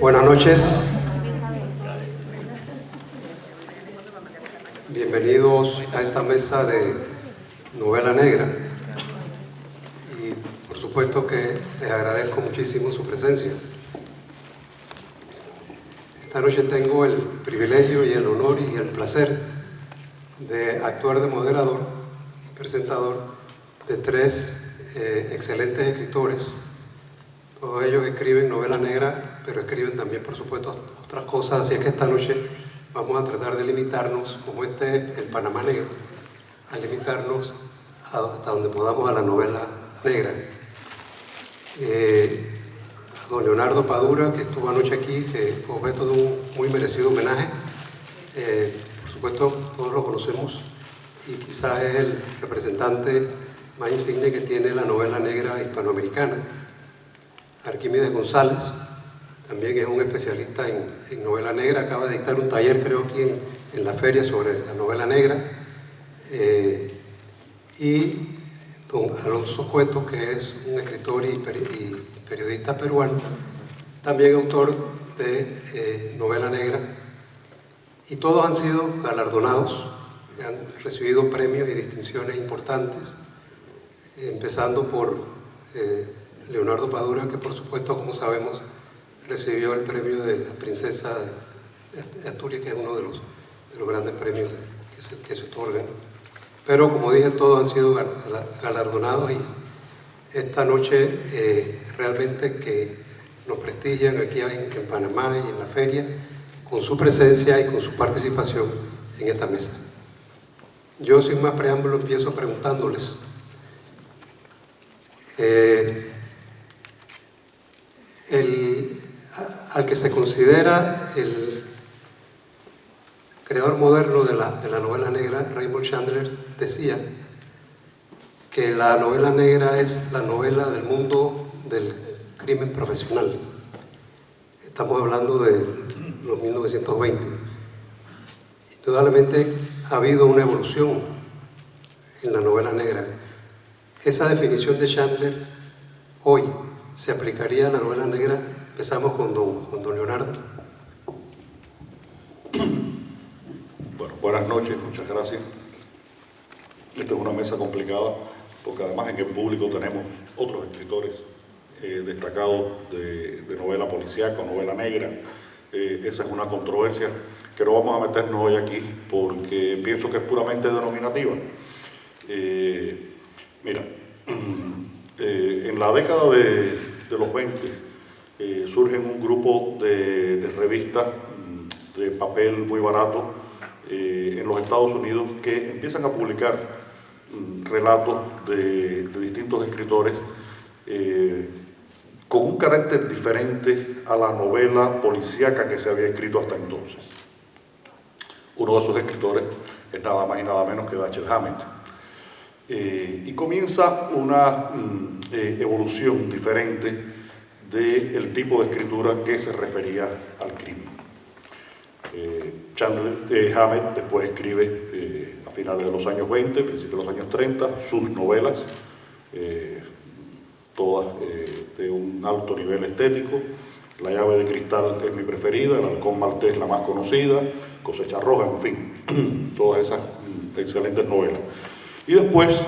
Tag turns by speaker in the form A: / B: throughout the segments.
A: Buenas noches. Bienvenidos a esta mesa de novela negra. Y por supuesto que les agradezco muchísimo su presencia. Esta noche tengo el privilegio y el honor y el placer de actuar de moderador y presentador de tres excelentes escritores. Todos ellos escriben novela negra, pero escriben también, por supuesto, otras cosas. Así es que esta noche vamos a tratar de limitarnos, como el Panamá Negro, a limitarnos hasta donde podamos a la novela negra. A don Leonardo Padura, que estuvo anoche aquí, que fue objeto de un muy merecido homenaje. Por supuesto, todos lo conocemos y quizás es el representante más insigne que tiene la novela negra hispanoamericana. Arquímedes González también es un especialista en novela negra, acaba de dictar un taller, creo, aquí en la feria sobre la novela negra. Y don Alonso Cueto, que es un escritor y periodista peruano, también autor de novela negra. Y todos han sido galardonados, han recibido premios y distinciones importantes, empezando por Leonardo Padura, que por supuesto, como sabemos, recibió el premio de la princesa de Asturias, que es uno de los grandes premios que se otorgan. Pero como dije, todos han sido galardonados y esta noche realmente que nos prestigian aquí en Panamá y en la feria con su presencia y con su participación en esta mesa. Yo, sin más preámbulo, empiezo preguntándoles al que se considera el creador moderno de la novela negra, Raymond Chandler, decía que la novela negra es la novela del mundo del crimen profesional. Estamos hablando de los 1920. Indudablemente ha habido una evolución en la novela negra. Esa definición de Chandler hoy se aplicaría a la novela negra. Empezamos con don Leonardo.
B: Bueno, buenas noches, muchas gracias. Esta es una mesa complicada porque además en el público tenemos otros escritores destacados de novela policíaca, novela negra. Esa es una controversia que no vamos a meternos hoy aquí porque pienso que es puramente denominativa. Mira, en la década de los 20 surgen un grupo de revistas de papel muy barato en los Estados Unidos que empiezan a publicar relatos de distintos escritores con un carácter diferente a la novela policíaca que se había escrito hasta entonces. Uno de esos escritores es nada más y nada menos que Dashiell Hammett. Y comienza una evolución diferente del tipo de escritura que se refería al crimen. Hammett después escribe a finales de los años 20, principios de los años 30, sus novelas, todas de un alto nivel estético. La llave de cristal es mi preferida, El halcón maltés la más conocida, Cosecha roja, en fin, todas esas excelentes novelas. Y después,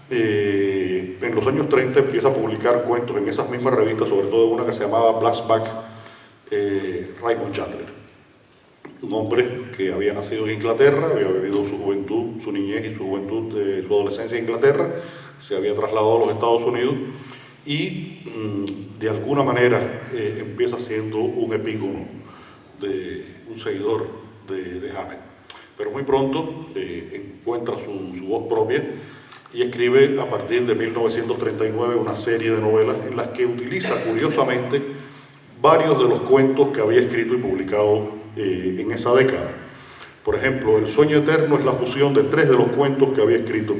B: en los años 30, empieza a publicar cuentos en esas mismas revistas, sobre todo una que se llamaba Blacksback, Raymond Chandler. Un hombre que había nacido en Inglaterra, había vivido su juventud, su niñez y su juventud, su adolescencia en Inglaterra, se había trasladado a los Estados Unidos y de alguna manera empieza siendo un epígono, un seguidor de Hammett. Pero muy pronto encuentra su voz propia y escribe a partir de 1939 una serie de novelas en las que utiliza curiosamente varios de los cuentos que había escrito y publicado en esa década. Por ejemplo, El sueño eterno es la fusión de 3 de los cuentos que había escrito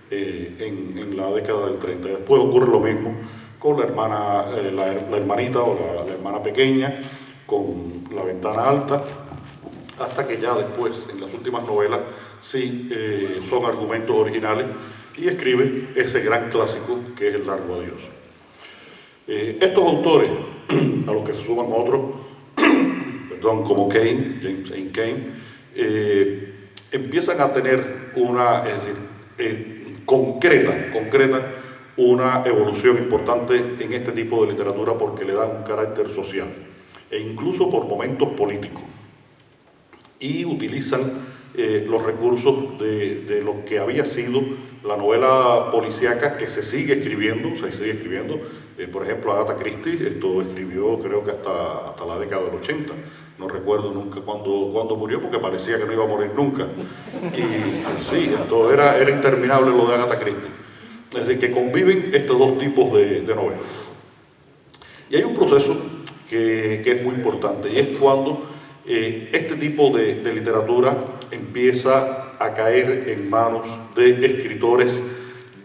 B: en la década del 30. Después ocurre lo mismo con la hermanita o la hermana pequeña, con La ventana alta, hasta que ya después, en las últimas novelas, sí son argumentos originales y escribe ese gran clásico que es El largo adiós. Estos autores, a los que se suman otros, perdón, como Cain, James A. Cain, empiezan a tener una, es decir, concreta una evolución importante en este tipo de literatura porque le dan un carácter social e incluso por momentos políticos, y utilizan los recursos de lo que había sido la novela policíaca, que se sigue escribiendo. Por ejemplo, Agatha Christie esto escribió, creo que hasta la década del 80, no recuerdo nunca cuándo murió, porque parecía que no iba a morir nunca, y sí, esto era interminable lo de Agatha Christie. Es decir, que conviven estos dos tipos de novelas. Y hay un proceso que es muy importante, y es cuando este tipo de literatura empieza a caer en manos de escritores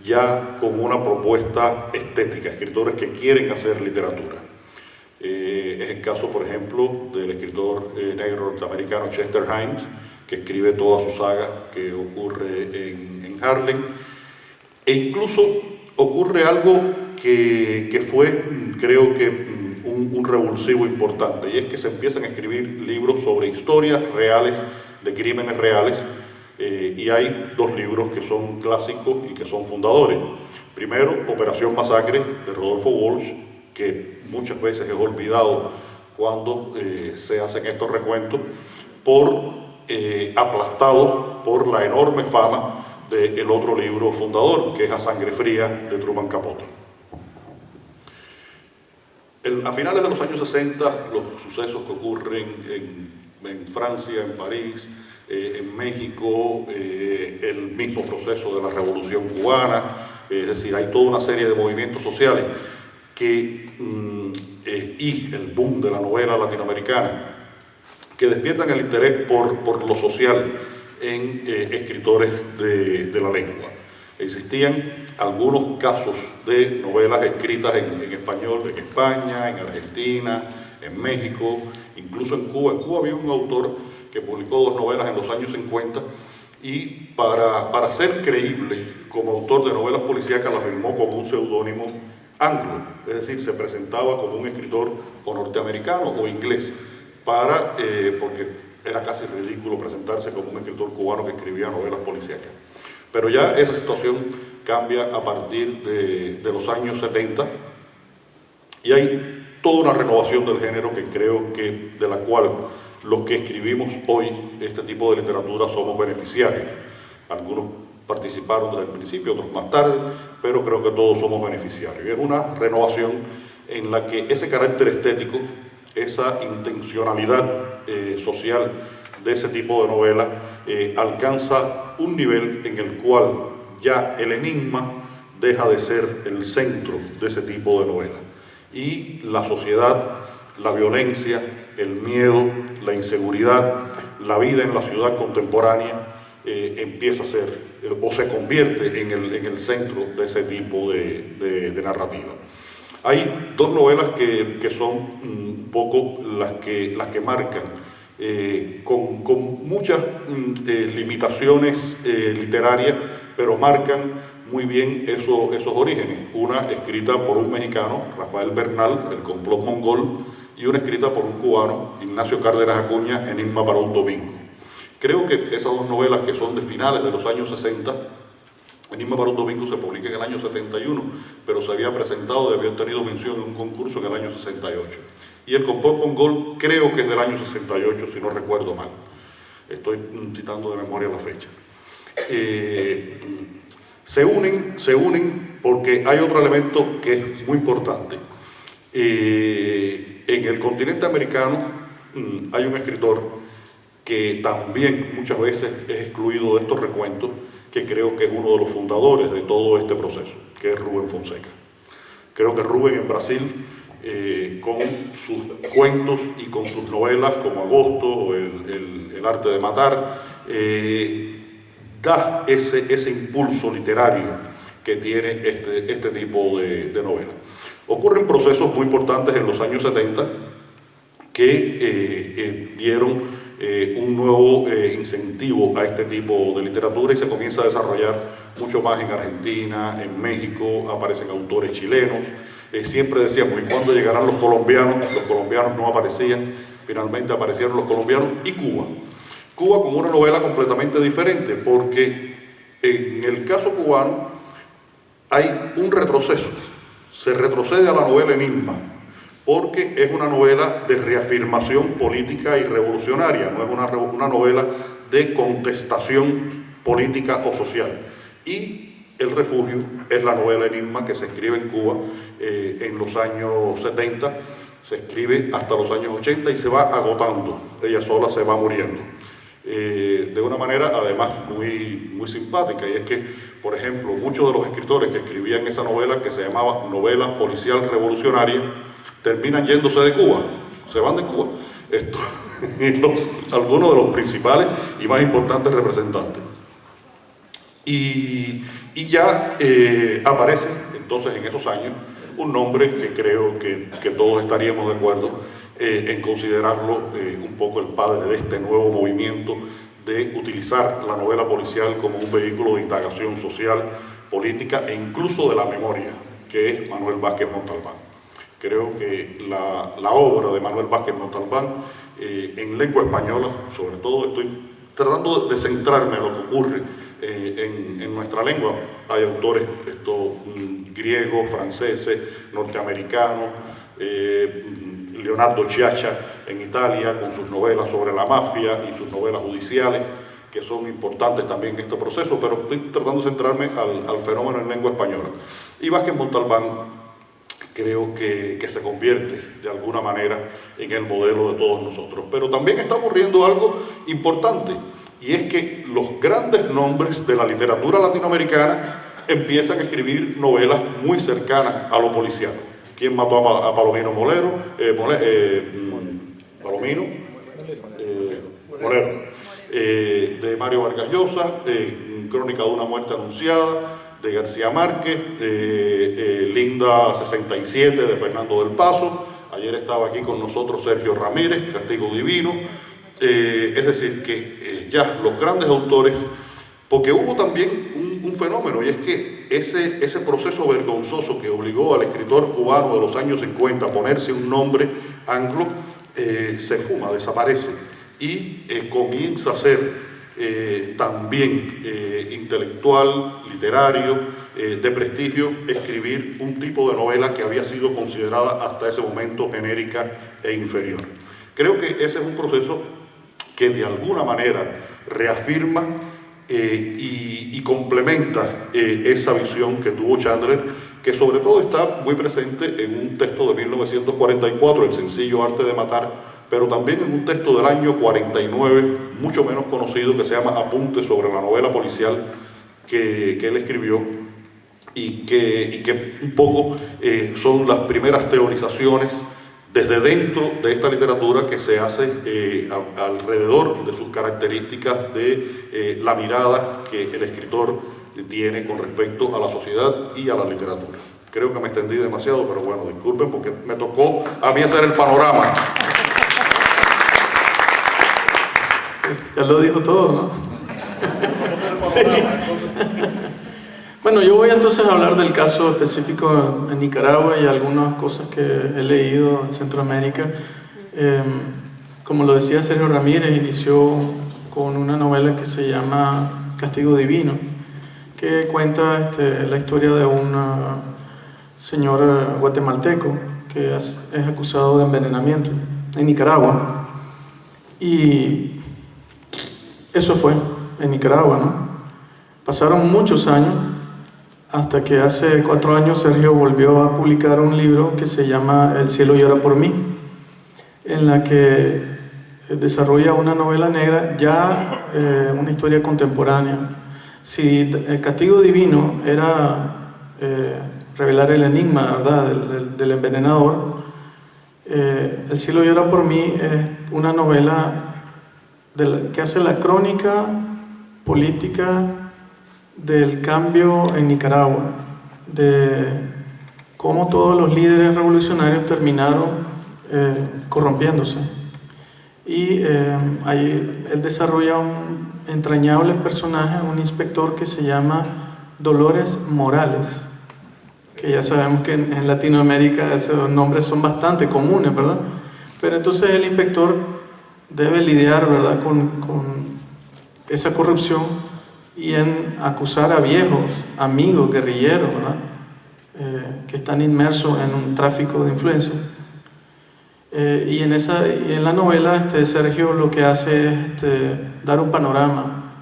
B: ya con una propuesta estética, escritores que quieren hacer literatura. Es el caso, por ejemplo, del escritor negro norteamericano Chester Himes, que escribe toda su saga que ocurre en Harlem. E incluso ocurre algo que fue, creo que, un revulsivo importante, y es que se empiezan a escribir libros sobre historias reales, de crímenes reales, y hay dos libros que son clásicos y que son fundadores. Primero, Operación Masacre, de Rodolfo Walsh, que muchas veces es olvidado cuando se hacen estos recuentos, aplastado por la enorme fama del otro libro fundador, que es A Sangre Fría, de Truman Capote. A finales de los años 60, los sucesos que ocurren en Francia, en París, en México, el mismo proceso de la Revolución Cubana, es decir, hay toda una serie de movimientos sociales y el boom de la novela latinoamericana, que despiertan el interés por lo social en escritores de la lengua. Existían algunos casos de novelas escritas en español en España, en Argentina, en México, incluso en Cuba. En Cuba había un autor que publicó dos novelas en los años 50 y para ser creíble como autor de novelas policíacas la firmó con un seudónimo anglo, es decir, se presentaba como un escritor o norteamericano o inglés, porque era casi ridículo presentarse como un escritor cubano que escribía novelas policíacas. Pero ya esa situación cambia a partir de los años 70 y hay toda una renovación del género que creo que de la cual los que escribimos hoy este tipo de literatura somos beneficiarios. Algunos participaron desde el principio, otros más tarde, pero creo que todos somos beneficiarios. Y es una renovación en la que ese carácter estético, esa intencionalidad social de ese tipo de novela alcanza un nivel en el cual ya el enigma deja de ser el centro de ese tipo de novela. Y la sociedad, la violencia, el miedo, la inseguridad, la vida en la ciudad contemporánea empieza a ser o se convierte en el centro de ese tipo de narrativa. Hay dos novelas que son un poco las que marcan, con muchas limitaciones literarias, pero marcan muy bien esos orígenes. Una escrita por un mexicano, Rafael Bernal, El complot mongol, y una escrita por un cubano, Ignacio Cárdenas Acuña, Enigma para un domingo. Creo que esas dos novelas, que son de finales de los años 60, Enigma para un domingo se publica en el año 71, pero se había presentado y había tenido mención en un concurso en el año 68. Y El complot mongol creo que es del año 68, si no recuerdo mal. Estoy citando de memoria la fecha. Se unen porque hay otro elemento que es muy importante. En el continente americano hay un escritor que también muchas veces es excluido de estos recuentos, que creo que es uno de los fundadores de todo este proceso, que es Rubén Fonseca. Creo que Rubén en Brasil, con sus cuentos y con sus novelas como Agosto o El arte de matar, da ese impulso literario que tiene este tipo de novela. Ocurren procesos muy importantes en los años 70 que dieron un nuevo incentivo a este tipo de literatura y se comienza a desarrollar mucho más en Argentina, en México, aparecen autores chilenos. Siempre decíamos, ¿y cuándo llegarán los colombianos? Los colombianos no aparecían. finalmente aparecieron los colombianos, y Cuba. Cuba como una novela completamente diferente, porque en el caso cubano hay un retroceso, se retrocede a la novela Enigma, porque es una novela de reafirmación política y revolucionaria, no es una novela de contestación política o social. Y El Refugio es la novela Enigma que se escribe en Cuba en los años 70, se escribe hasta los años 80 y se va agotando, ella sola se va muriendo. De una manera además muy simpática, y es que, por ejemplo, muchos de los escritores que escribían esa novela, que se llamaba novela policial revolucionaria, terminan yéndose de Cuba, se van de Cuba. Algunos de los principales y más importantes representantes. Y ya aparece entonces en esos años un nombre que creo que todos estaríamos de acuerdo en considerarlo un poco el padre de este nuevo movimiento de utilizar la novela policial como un vehículo de indagación social, política e incluso de la memoria, que es Manuel Vázquez Montalbán. Creo que la obra de Manuel Vázquez Montalbán, en lengua española, sobre todo, estoy tratando de centrarme en lo que ocurre en nuestra lengua. Hay autores griegos, franceses, norteamericanos, Leonardo Sciascia en Italia con sus novelas sobre la mafia y sus novelas judiciales, que son importantes también en este proceso, pero estoy tratando de centrarme al fenómeno en lengua española. Y Vázquez Montalbán creo que se convierte de alguna manera en el modelo de todos nosotros. Pero también está ocurriendo algo importante, y es que los grandes nombres de la literatura latinoamericana empiezan a escribir novelas muy cercanas a lo policial. ¿Quién mató a Palomino Molero? Molero. De Mario Vargas Llosa, Crónica de una muerte anunciada, de García Márquez, Linda 67 de Fernando del Paso. Ayer estaba aquí con nosotros Sergio Ramírez, Castigo Divino. Es decir, que ya los grandes autores, porque hubo también un fenómeno, y es que ese proceso vergonzoso que obligó al escritor cubano de los años 50 a ponerse un nombre anglo, se fuma, desaparece, y comienza a ser también intelectual, literario, de prestigio, escribir un tipo de novela que había sido considerada hasta ese momento genérica e inferior. Creo que ese es un proceso que de alguna manera reafirma y complementa esa visión que tuvo Chandler, que sobre todo está muy presente en un texto de 1944, el sencillo Arte de Matar, pero también en un texto del año 49, mucho menos conocido, que se llama Apuntes sobre la novela policial, que él escribió, y que un poco son las primeras teorizaciones desde dentro de esta literatura que se hace alrededor de sus características de la mirada que el escritor tiene con respecto a la sociedad y a la literatura. Creo que me extendí demasiado, pero bueno, disculpen porque me tocó a mí hacer el panorama.
C: Ya lo dijo todo, ¿no? Sí. Bueno, yo voy entonces a hablar del caso específico en Nicaragua y algunas cosas que he leído en Centroamérica. Como lo decía Sergio Ramírez, inició con una novela que se llama Castigo Divino, que cuenta la historia de un señor guatemalteco que es acusado de envenenamiento en Nicaragua. Y eso fue en Nicaragua, ¿no? Pasaron muchos años hasta que hace 4 años Sergio volvió a publicar un libro que se llama El cielo llora por mí, en la que desarrolla una novela negra, ya una historia contemporánea. Si el Castigo Divino era revelar el enigma, ¿verdad?, del envenenador, El cielo llora por mí es una novela que hace la crónica política del cambio en Nicaragua, de cómo todos los líderes revolucionarios terminaron corrompiéndose. Y ahí él desarrolla un entrañable personaje, un inspector que se llama Dolores Morales, que ya sabemos que en Latinoamérica esos nombres son bastante comunes, ¿verdad? Pero entonces el inspector debe lidiar, ¿verdad?, con esa corrupción y en acusar a viejos, amigos, guerrilleros, ¿verdad?, que están inmersos en un tráfico de influencia. Y en la novela Sergio lo que hace es dar un panorama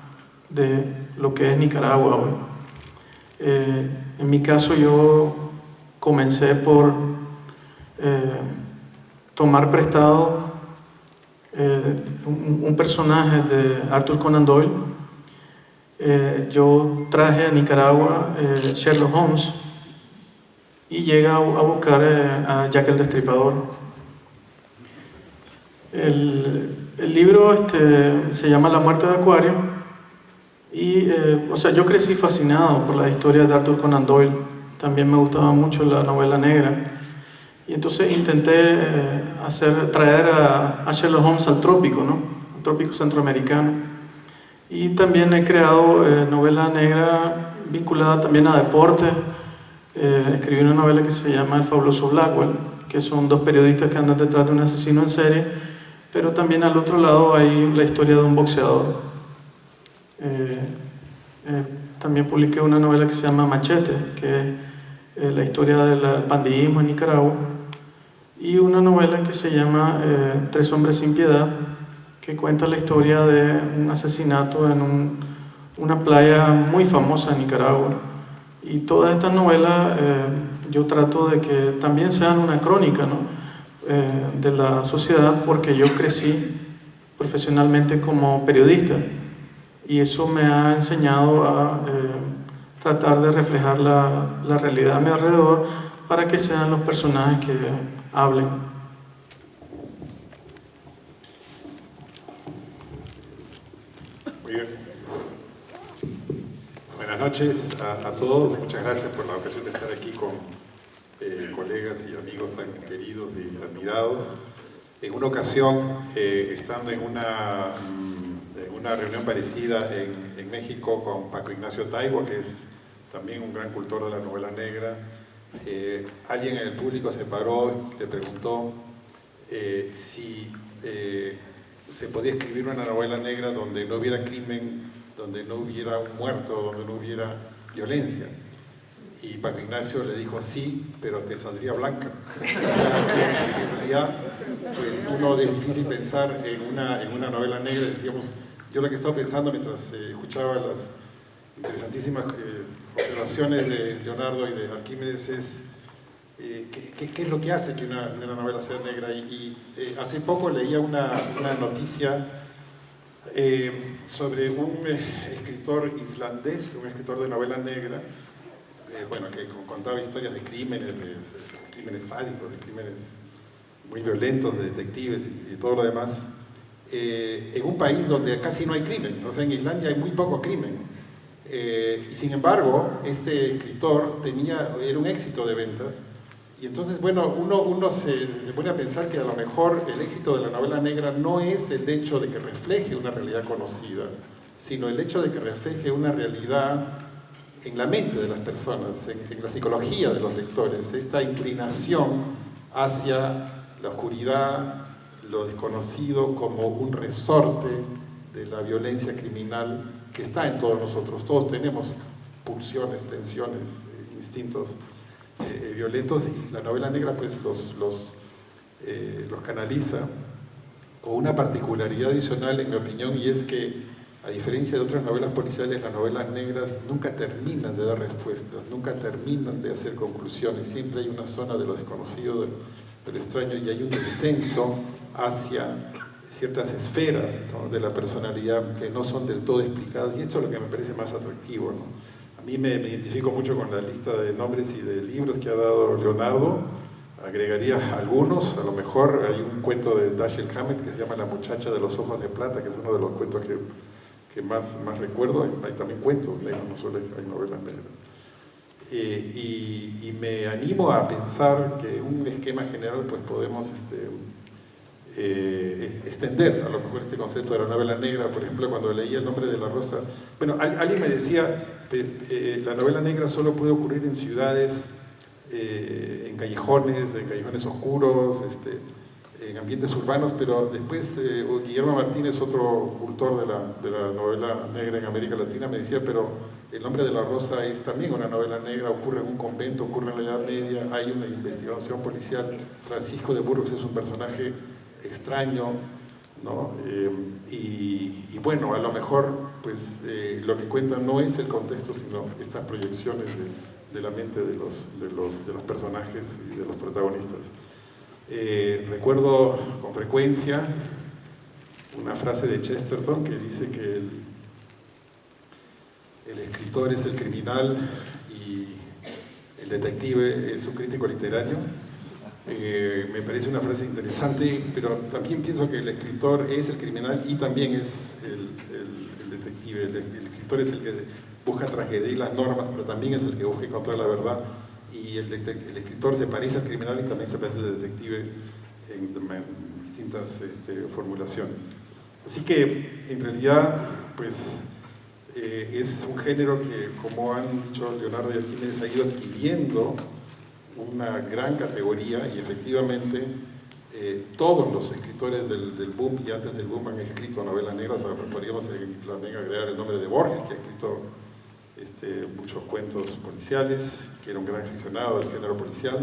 C: de lo que es Nicaragua hoy. En mi caso yo comencé por tomar prestado un personaje de Arthur Conan Doyle. Yo traje a Nicaragua Sherlock Holmes y llega a buscar a Jack el Destripador. El libro se llama La muerte de Acuario y o sea, yo crecí fascinado por la historia de Arthur Conan Doyle. También me gustaba mucho la novela negra y entonces intenté traer a Sherlock Holmes al trópico, ¿no?, al trópico centroamericano, y también he creado novela negra vinculada también a deporte. Escribí una novela que se llama El fabuloso Blackwell, que son dos periodistas que andan detrás de un asesino en serie, pero también al otro lado hay la historia de un boxeador. También publiqué una novela que se llama Machete, que es la historia del bandidismo en Nicaragua, y una novela que se llama Tres hombres sin piedad, que cuenta la historia de un asesinato en una playa muy famosa en Nicaragua. Y todas estas novelas yo trato de que también sean una crónica, ¿no?, de la sociedad, porque yo crecí profesionalmente como periodista y eso me ha enseñado a tratar de reflejar la realidad a mi alrededor para que sean los personajes que hablen.
D: Muy bien. Buenas noches a todos. Muchas gracias por la ocasión de estar aquí con colegas y amigos tan queridos y admirados. En una ocasión, estando en una reunión parecida en México con Paco Ignacio Taigua, que es también un gran cultor de la novela negra, alguien en el público se paró y le preguntó si se podía escribir una novela negra donde no hubiera crimen, donde no hubiera un muerto, donde no hubiera violencia. Y Paco Ignacio le dijo sí, pero te saldría blanca. O sea, que en realidad, pues uno es difícil pensar en una novela negra. Decíamos, yo lo que estaba pensando mientras escuchaba las interesantísimas observaciones de Leonardo y de Arquímedes es ¿qué es lo que hace que una novela sea negra? Y hace poco leía una noticia sobre un escritor islandés, un escritor de novela negra, bueno, que contaba historias de crímenes sádicos, de crímenes muy violentos, de detectives y todo lo demás, en un país donde casi no hay crimen. O sea, en Islandia hay muy poco crimen. Y sin embargo, este escritor era un éxito de ventas. Y entonces, bueno, uno se pone a pensar que a lo mejor el éxito de la novela negra no es el hecho de que refleje una realidad conocida, sino el hecho de que refleje una realidad en la mente de las personas, en la psicología de los lectores, esta inclinación hacia la oscuridad, lo desconocido como un resorte de la violencia criminal que está en todos nosotros. Todos tenemos pulsiones, tensiones, instintos violentos, y la novela negra pues los canaliza con una particularidad adicional, en mi opinión, y es que a diferencia de otras novelas policiales, las novelas negras nunca terminan de dar respuestas, nunca terminan de hacer conclusiones. Siempre hay una zona de lo desconocido, de lo extraño, y hay un descenso hacia ciertas esferas, ¿no?, de la personalidad que no son del todo explicadas, y esto es lo que me parece más atractivo, ¿no? A mí me identifico mucho con la lista de nombres y de libros que ha dado Leonardo. Agregaría algunos, a lo mejor hay un cuento de Dashiell Hammett que se llama La muchacha de los ojos de plata, que es uno de los cuentos que más recuerdo. Hay también cuentos negros, no solo hay novelas negras. Y me animo a pensar que un esquema general pues podemos extender a lo mejor este concepto de la novela negra. Por ejemplo, cuando leí El nombre de la rosa, bueno, alguien me decía la novela negra solo puede ocurrir en ciudades, en callejones oscuros, en ambientes urbanos, pero después Guillermo Martínez, otro autor de la novela negra en América Latina, me decía, pero El nombre de la rosa es también una novela negra, ocurre en un convento, ocurre en la Edad Media, hay una investigación policial, Francisco de Burgos es un personaje extraño, ¿no? Y bueno, a lo mejor pues, lo que cuenta no es el contexto, sino estas proyecciones de la mente de los personajes y de los protagonistas. Recuerdo con frecuencia una frase de Chesterton que dice que el escritor es el criminal y el detective es su crítico literario. Me parece una frase interesante, pero también pienso que el escritor es el criminal y también es el detective. El escritor es el que busca transgredir las normas, pero también es el que busca encontrar la verdad. Y el escritor se parece al criminal y también se parece al detective en distintas formulaciones. Así que, en realidad, pues, es un género que, como han dicho Leonardo y Arquímedes, ha ido adquiriendo una gran categoría y efectivamente todos los escritores del boom y antes del boom han escrito novelas negras. Podríamos también agregar el nombre de Borges, que ha escrito muchos cuentos policiales, que era un gran aficionado al género policial,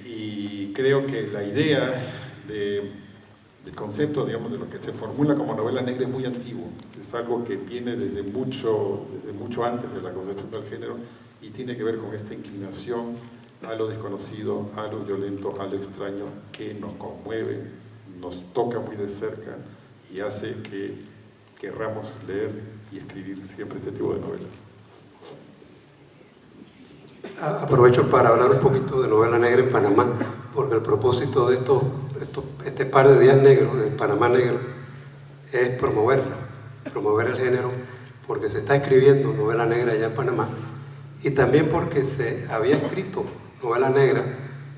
D: y creo que la idea del concepto, digamos, de lo que se formula como novela negra es muy antiguo, es algo que viene desde mucho antes de la concepción del género y tiene que ver con esta inclinación a lo desconocido, a lo violento, a lo extraño, que nos conmueve, nos toca muy de cerca y hace que querramos leer y escribir siempre este tipo de novelas.
A: Aprovecho para hablar un poquito de novela negra en Panamá, porque el propósito de este par de días negros, del Panamá Negro, es promover el género, porque se está escribiendo novela negra allá en Panamá, y también porque se había escrito novela negra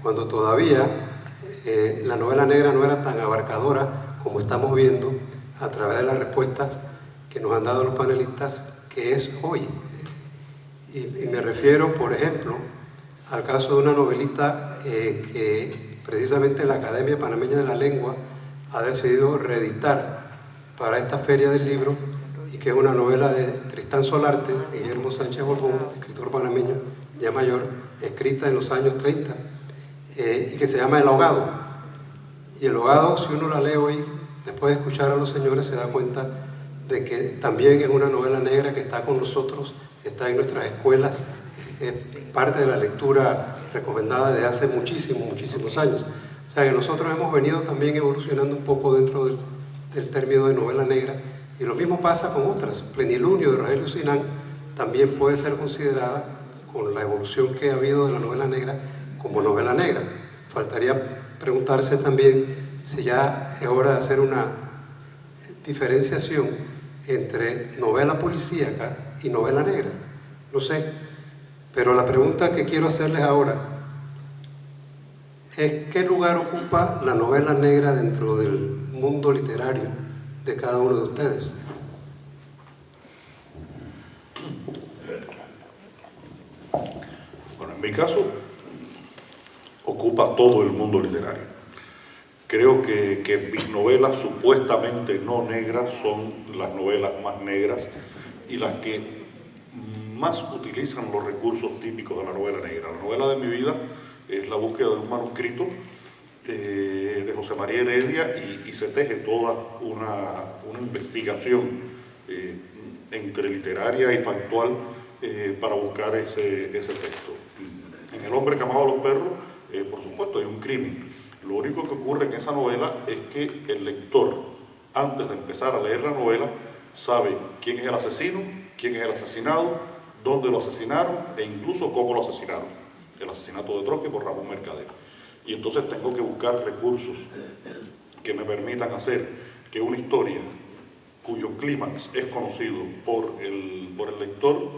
A: cuando todavía la novela negra no era tan abarcadora como estamos viendo a través de las respuestas que nos han dado los panelistas, que es hoy. Y me refiero, por ejemplo, al caso de una novelita que precisamente la Academia Panameña de la Lengua ha decidido reeditar para esta Feria del Libro, y que es una novela de Tristán Solarte, Guillermo Sánchez Borbón, escritor panameño ya mayor, escrita en los años 30, y que se llama El Ahogado. Y El Ahogado, si uno la lee hoy, después de escuchar a los señores, se da cuenta de que también es una novela negra que está con nosotros, está en nuestras escuelas, es parte de la lectura recomendada de hace muchísimos años. O sea que nosotros hemos venido también evolucionando un poco dentro del término de novela negra, y lo mismo pasa con otras. Plenilunio de Rogelio Sinán también puede ser considerada, con la evolución que ha habido de la novela negra, como novela negra. Faltaría preguntarse también si ya es hora de hacer una diferenciación entre novela policíaca y novela negra. No sé, pero la pregunta que quiero hacerles ahora es: ¿qué lugar ocupa la novela negra dentro del mundo literario de cada uno de ustedes?
B: Bueno, en mi caso, ocupa todo el mundo literario. Creo que mis novelas supuestamente no negras son las novelas más negras y las que más utilizan los recursos típicos de la novela negra. La novela de mi vida es la búsqueda de un manuscrito de José María Heredia, y se teje toda una investigación entre literaria y factual para buscar ese texto. En El hombre que amaba a los perros, por supuesto, hay un crimen. Lo único que ocurre en esa novela es que el lector, antes de empezar a leer la novela, sabe quién es el asesino, quién es el asesinado, dónde lo asesinaron e incluso cómo lo asesinaron. El asesinato de Trotsky por Ramón Mercader. Y entonces tengo que buscar recursos que me permitan hacer que una historia cuyo clímax es conocido por el lector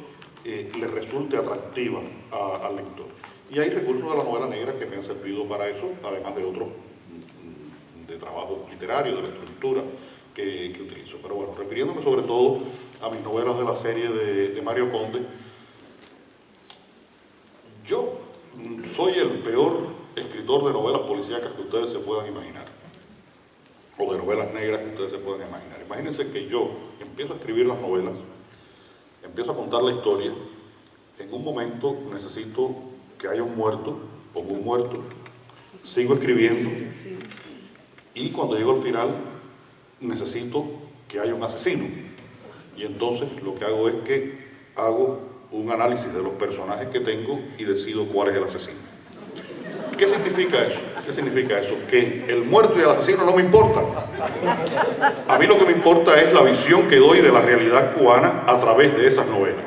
B: le resulte atractiva al lector. Y hay recursos de la novela negra que me han servido para eso, además de otros de trabajo literario, de la estructura que utilizo. Pero bueno, refiriéndome sobre todo a mis novelas de la serie de Mario Conde, yo soy el peor escritor de novelas policíacas que ustedes se puedan imaginar, o de novelas negras que ustedes se puedan imaginar. Imagínense que yo empiezo a escribir las novelas, empiezo a contar la historia, en un momento necesito que haya un muerto, pongo un muerto, sigo escribiendo, y cuando llego al final necesito que haya un asesino. Y entonces lo que hago es que hago un análisis de los personajes que tengo y decido cuál es el asesino. ¿Qué significa eso? ¿Qué significa eso? Que el muerto y el asesino no me importan. A mí lo que me importa es la visión que doy de la realidad cubana a través de esas novelas.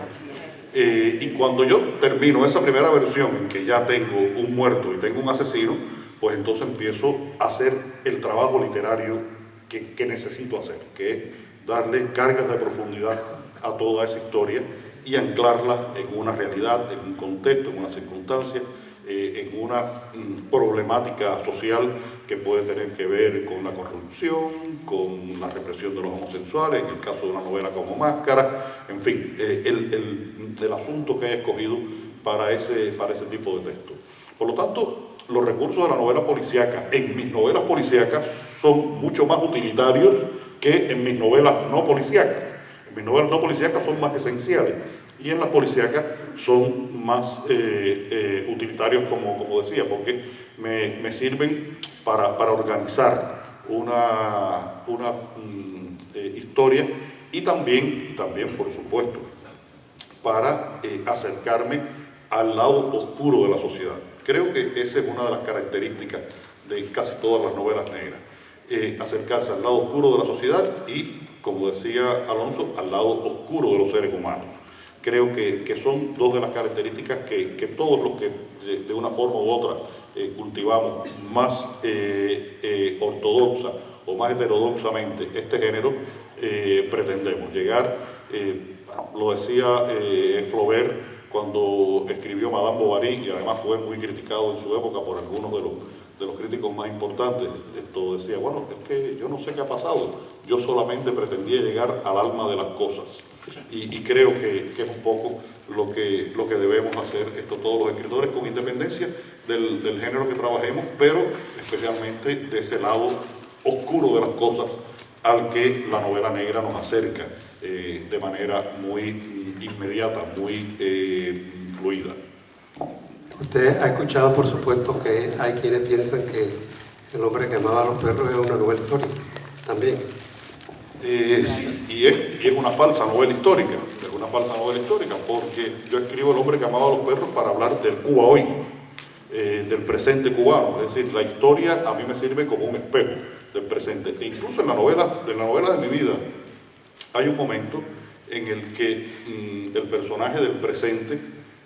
B: Y cuando yo termino esa primera versión en que ya tengo un muerto y tengo un asesino, pues entonces empiezo a hacer el trabajo literario que necesito hacer, que es darle cargas de profundidad a toda esa historia y anclarla en una realidad, en un contexto, en una circunstancia, en una problemática social que puede tener que ver con la corrupción, con la represión de los homosexuales, en el caso de una novela como Máscara, en fin, el asunto que he escogido para ese tipo de texto. Por lo tanto, los recursos de la novela policíaca en mis novelas policíacas son mucho más utilitarios que en mis novelas no policíacas. En mis novelas no policíacas son más esenciales y en las policíacas son más utilitarios, como decía, porque me sirven para organizar una historia y también, por supuesto, para acercarme al lado oscuro de la sociedad. Creo que esa es una de las características de casi todas las novelas negras. Acercarse al lado oscuro de la sociedad y, como decía Alonso, al lado oscuro de los seres humanos. Creo que son dos de las características que todos los que de una forma u otra cultivamos más ortodoxa o más heterodoxamente este género, pretendemos llegar, lo decía Flaubert cuando escribió Madame Bovary, y además fue muy criticado en su época por algunos de los críticos más importantes. Esto decía, bueno, es que yo no sé qué ha pasado, yo solamente pretendía llegar al alma de las cosas. Y creo que es un poco lo que debemos hacer todos los escritores, con independencia del género que trabajemos, pero especialmente de ese lado oscuro de las cosas al que la novela negra nos acerca de manera muy inmediata, muy fluida.
A: Usted ha escuchado, por supuesto, que hay quienes piensan que El hombre que amaba a los perros es una novela histórica, también.
B: Sí, y es una falsa novela histórica, porque yo escribo El hombre que amaba a los perros para hablar del Cuba hoy, del presente cubano. Es decir, la historia a mí me sirve como un espejo del presente. E incluso en la novela de mi vida hay un momento en el que el personaje del presente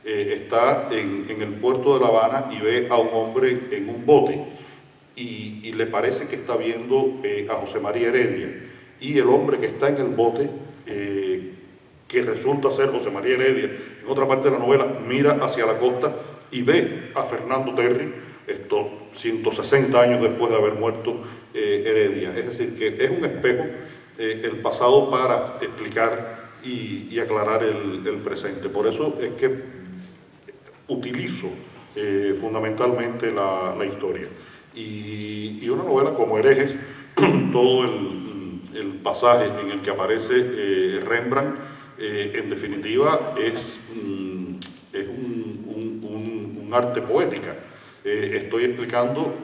B: está en el puerto de La Habana y ve a un hombre en un bote y le parece que está viendo a José María Heredia, y el hombre que está en el bote, que resulta ser José María Heredia, en otra parte de la novela mira hacia la costa y ve a Fernando Terry, 160 años después de haber muerto Heredia. Es decir, que es un espejo el pasado para explicar y aclarar el presente. Por eso es que utilizo fundamentalmente la historia. Y una novela como Herejes, todo el pasaje en el que aparece Rembrandt, en definitiva es un arte poética. Estoy explicando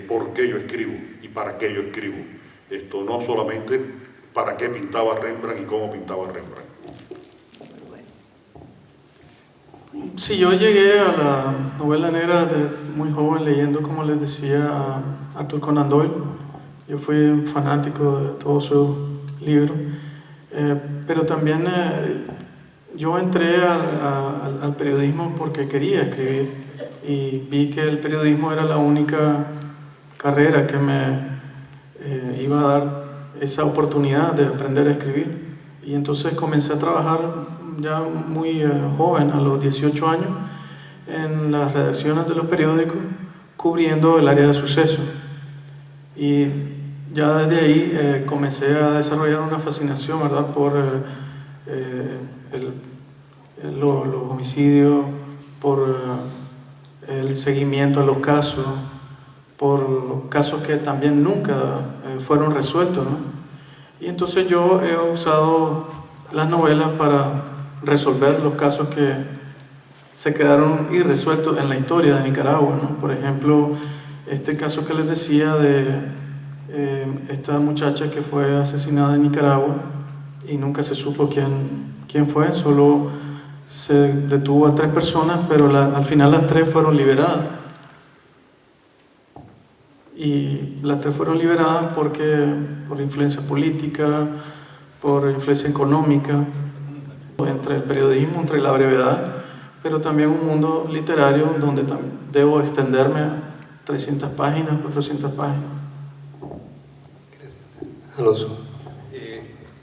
B: por qué yo escribo y para qué yo escribo. Esto no solamente para qué pintaba Rembrandt y cómo pintaba Rembrandt.
C: Sí, yo llegué a la novela negra muy joven, leyendo, como les decía, a Arthur Conan Doyle. Yo fui un fanático de todos sus libros, pero también yo entré al periodismo porque quería escribir y vi que el periodismo era la única carrera que me iba a dar esa oportunidad de aprender a escribir. Y entonces comencé a trabajar ya muy joven, a los 18 años, en las redacciones de los periódicos, cubriendo el área de sucesos. Y ya desde ahí comencé a desarrollar una fascinación, ¿verdad?, por los homicidios, por el seguimiento a los casos, por casos que también nunca fueron resueltos, ¿no? Y entonces yo he usado las novelas para resolver los casos que se quedaron irresueltos en la historia de Nicaragua, ¿no? Por ejemplo, este caso que les decía de esta muchacha que fue asesinada en Nicaragua y nunca se supo quién fue, solo se detuvo a 3 personas, pero al final las 3 fueron liberadas. Y las 3 fueron liberadas por influencia política, por influencia económica, entre el periodismo, entre la brevedad, pero también un mundo literario donde debo extenderme a 300 páginas, 400 páginas.
A: Alonso.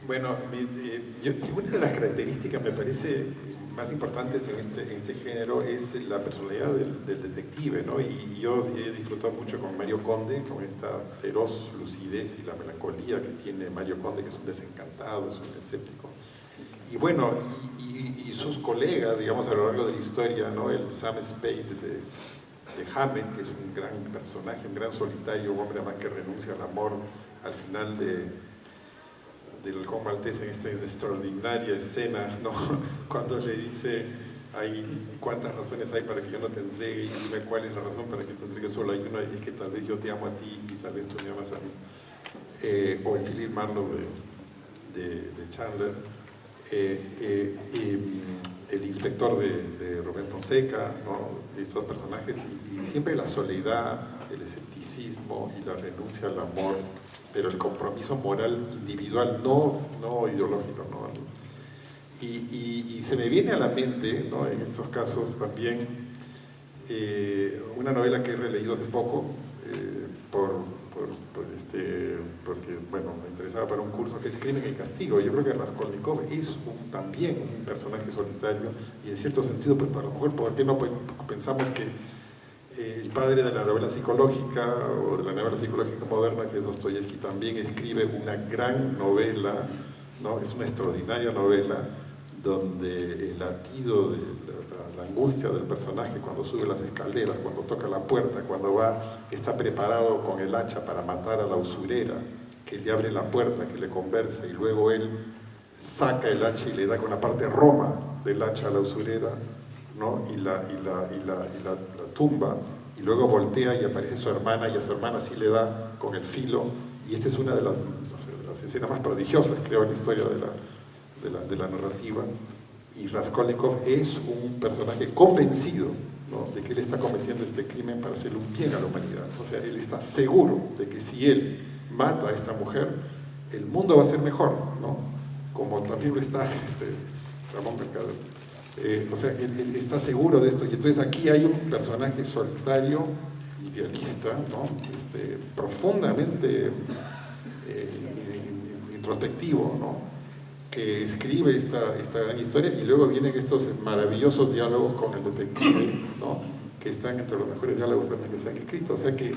D: Una de las características me parece más importantes en este género es la personalidad del detective, ¿no? Y yo he disfrutado mucho con Mario Conde, con esta feroz lucidez y la melancolía que tiene Mario Conde, que es un desencantado, es un escéptico. Y bueno, y sus colegas, digamos, a lo largo de la historia, ¿no? El Sam Spade de Hammett, que es un gran personaje, un gran solitario, un hombre además que renuncia al amor al final del halcón maltés, en esta extraordinaria escena, ¿no? Cuando le dice, ¿cuántas razones hay para que yo no te entregue? Y dime cuál es la razón para que te entregue solo. Hay una, es que tal vez yo te amo a ti y tal vez tú me amas a mí. O el Philip Marlowe de Chandler. El inspector de Rubén Fonseca, ¿no? Estos personajes, y siempre la soledad, el escepticismo y la renuncia al amor, pero el compromiso moral individual, no ideológico, ¿no? Y se me viene a la mente, ¿no? En estos casos también una novela que he releído hace poco porque bueno, me interesaba para un curso, que es Crimen y Castigo. Yo creo que Raskolnikov es también un personaje solitario, y en cierto sentido, pues a lo mejor, ¿por qué no pensamos que el padre de la novela psicológica, o de la novela psicológica moderna, que es Dostoyevsky, también escribe una gran novela, ¿no? Es una extraordinaria novela donde el latido de la angustia del personaje cuando sube las escaleras, cuando toca la puerta, cuando está preparado con el hacha para matar a la usurera, que le abre la puerta, que le conversa, y luego él saca el hacha y le da con la parte roma del hacha a la usurera, ¿no? y la tumba, y luego voltea y aparece su hermana, y a su hermana sí le da con el filo, y esta es una de las escenas más prodigiosas, creo, en la historia de la narrativa. Y Raskolnikov es un personaje convencido, ¿no? De que él está cometiendo este crimen para hacerle un bien a la humanidad. O sea, él está seguro de que si él mata a esta mujer, el mundo va a ser mejor, ¿no? Como también lo está Ramón Mercader. O sea, él está seguro de esto. Y entonces aquí hay un personaje solitario, idealista, ¿no? Profundamente introspectivo, ¿no? Que escribe esta gran historia, y luego vienen estos maravillosos diálogos con el detective, ¿no? Que están entre los mejores diálogos también que se han escrito. O sea que,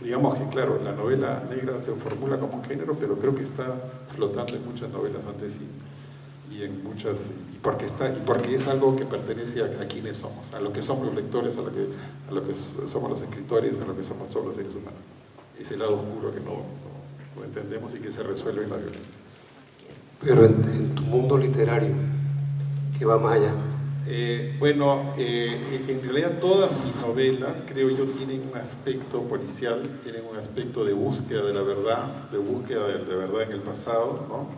D: digamos que claro, la novela negra se formula como un género, pero creo que está flotando en muchas novelas antes y en muchas, y porque es algo que pertenece a quienes somos, a lo que somos los lectores, a lo que somos los escritores, a lo que somos todos los seres humanos. Ese lado oscuro que no entendemos y que se resuelve en la violencia.
A: Pero en tu mundo literario, ¿qué va más allá?
D: En realidad todas mis novelas, creo yo, tienen un aspecto policial, tienen un aspecto de búsqueda de la verdad, de búsqueda de verdad en el pasado, ¿no?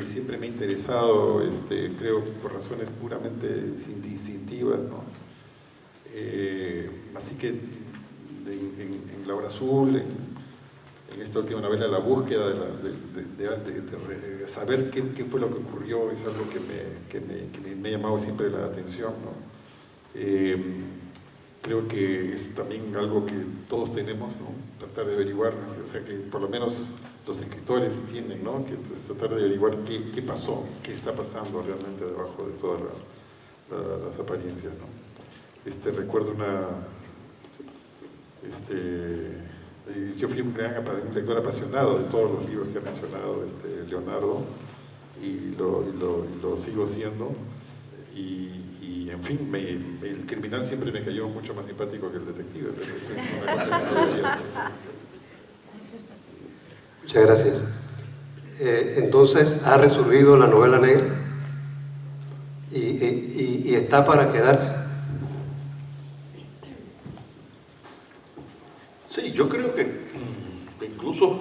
D: Siempre me he interesado, creo, por razones puramente instintivas, ¿no? Así que en La Hora Azul, en esta última novela, la búsqueda de saber qué fue lo que ocurrió es algo que me ha llamado siempre la atención, ¿no? Creo que es también algo que todos tenemos, ¿no? Tratar de averiguar, o sea, que por lo menos los escritores tienen, ¿no? Que tratar de averiguar qué pasó, qué está pasando realmente debajo de todas las apariencias, ¿no? Recuerdo yo fui un lector apasionado de todos los libros que ha mencionado Leonardo, y lo sigo siendo, y en fin, el criminal siempre me cayó mucho más simpático que el detective, pero eso es una cosa que no debería ser.
A: Muchas gracias. Entonces, ha resurgido la novela negra y está para quedarse.
B: Sí, yo creo que incluso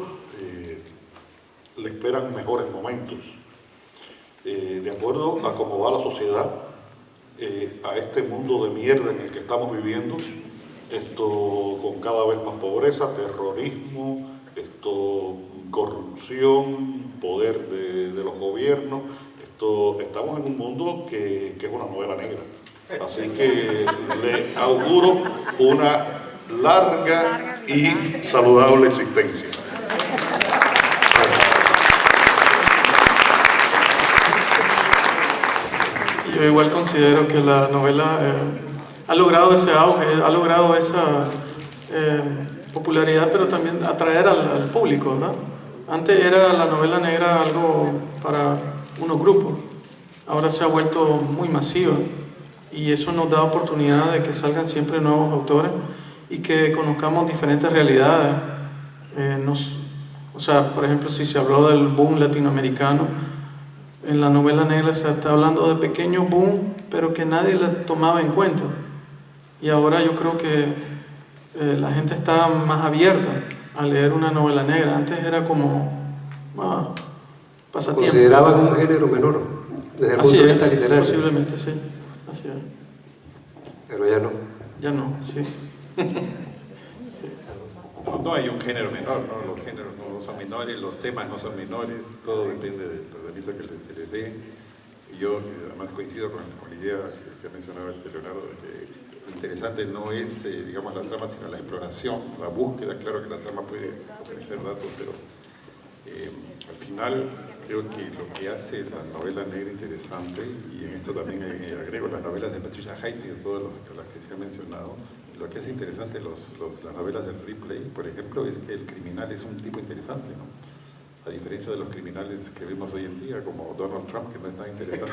B: le esperan mejores momentos. De acuerdo a cómo va la sociedad, a este mundo de mierda en el que estamos viviendo, con cada vez más pobreza, terrorismo, corrupción, poder de los gobiernos, estamos en un mundo que es una novela negra. Así que le auguro una larga y saludable existencia.
C: Yo igual considero que la novela ha logrado ese auge, ha logrado esa popularidad, pero también atraer al público, ¿verdad? Antes era la novela negra algo para unos grupos, ahora se ha vuelto muy masiva y eso nos da oportunidad de que salgan siempre nuevos autores y que conozcamos diferentes realidades. O sea, por ejemplo, si se habló del boom latinoamericano, en la novela negra se está hablando de pequeños boom, pero que nadie la tomaba en cuenta. Y ahora yo creo que la gente está más abierta a leer una novela negra. Antes era como pasatiempo.
A: Consideraban un género menor desde el punto de vista literario.
C: Posiblemente, sí. Así es.
A: Pero ya no.
C: Ya no, sí.
D: No hay un género menor, ¿no? Los géneros no son menores, los temas no son menores, todo depende del tratamiento que se les dé. Y yo además coincido con la idea que mencionaba el Leonardo, de que lo interesante no es, digamos, la trama, sino la exploración, la búsqueda. Claro que la trama puede ofrecer datos, pero al final creo que lo que hace la novela negra interesante, y en esto también agrego las novelas de Patricia Highsmith y de todas las que se han mencionado, lo que hace interesante las novelas del Ripley, por ejemplo, es que el criminal es un tipo interesante, ¿no? A diferencia de los criminales que vemos hoy en día, como Donald Trump, que no es nada interesante.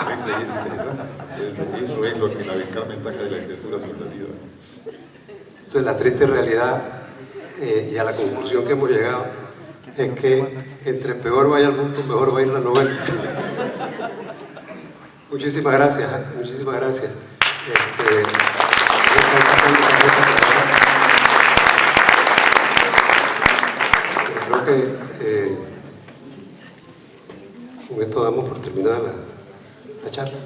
D: Ripley es interesante. Entonces, eso es lo que la gran ventaja de la literatura sobre la vida, ¿no?
A: Entonces, la triste realidad y a la conclusión que hemos llegado es que entre peor vaya el mundo, mejor va a ir la novela. Muchísimas gracias, muchísimas gracias. Creo que con esto damos por terminada la charla.